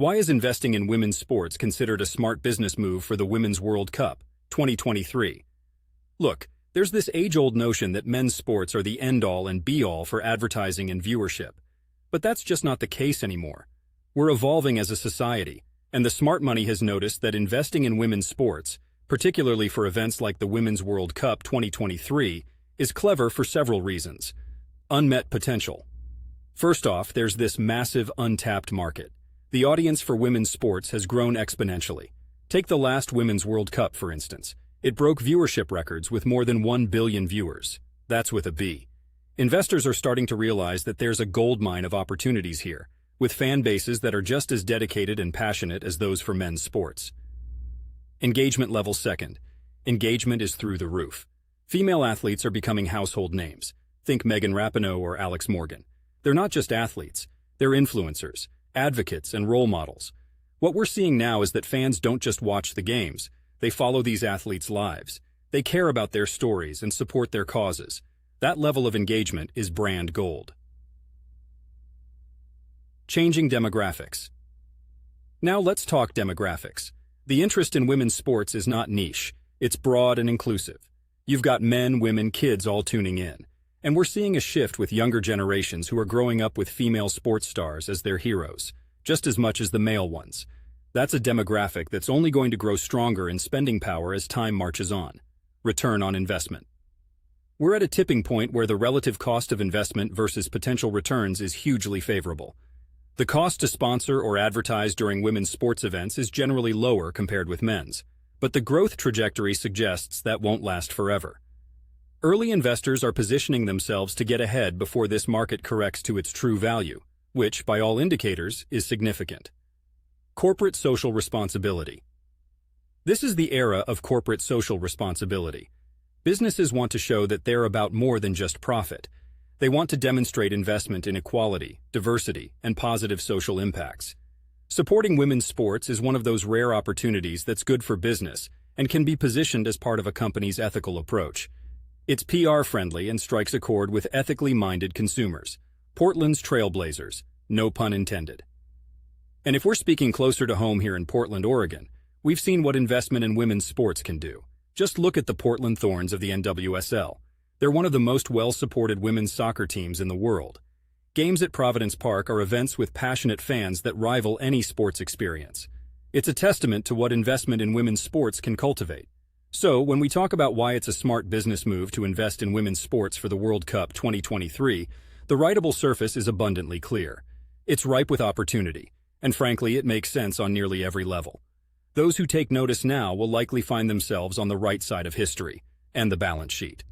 Why is investing in women's sports considered a smart business move for the Women's World Cup, 2023? Look, there's this age-old notion that men's sports are the end-all and be-all for advertising and viewership. But that's just not the case anymore. We're evolving as a society, and the smart money has noticed that investing in women's sports, particularly for events like the Women's World Cup 2023, is clever for several reasons. Unmet potential. First off, there's this massive untapped market. The audience for women's sports has grown exponentially. Take the last Women's World Cup, for instance. It broke viewership records with more than 1 billion viewers. That's with a B. Investors are starting to realize that there's a goldmine of opportunities here, with fan bases that are just as dedicated and passionate as those for men's sports. Engagement level second. Engagement is through the roof. Female athletes are becoming household names. Think Megan Rapinoe or Alex Morgan. They're not just athletes. They're influencers, advocates, and role models. What we're seeing now is that fans don't just watch the games. They follow these athletes' lives. They care about their stories and support their causes. That level of engagement is brand gold. Changing demographics. Now let's talk demographics. The interest in women's sports is not niche. It's broad and inclusive. You've got men, women, kids all tuning in. And we're seeing a shift with younger generations who are growing up with female sports stars as their heroes, just as much as the male ones. That's a demographic that's only going to grow stronger in spending power as time marches on. Return on investment. We're at a tipping point where the relative cost of investment versus potential returns is hugely favorable. The cost to sponsor or advertise during women's sports events is generally lower compared with men's, but the growth trajectory suggests that won't last forever. Early investors are positioning themselves to get ahead before this market corrects to its true value, which, by all indicators, is significant. Corporate social responsibility. This is the era of corporate social responsibility. Businesses want to show that they're about more than just profit. They want to demonstrate investment in equality, diversity, and positive social impacts. Supporting women's sports is one of those rare opportunities that's good for business and can be positioned as part of a company's ethical approach. It's PR-friendly and strikes a chord with ethically minded consumers. Portland's trailblazers, no pun intended. And if we're speaking closer to home here in Portland, Oregon, we've seen what investment in women's sports can do. Just look at the Portland Thorns of the NWSL. They're one of the most well-supported women's soccer teams in the world. Games at Providence Park are events with passionate fans that rival any sports experience. It's a testament to what investment in women's sports can cultivate. So, when we talk about why it's a smart business move to invest in women's sports for the World Cup 2023, the writable surface is abundantly clear. It's ripe with opportunity, and frankly, it makes sense on nearly every level. Those who take notice now will likely find themselves on the right side of history and the balance sheet.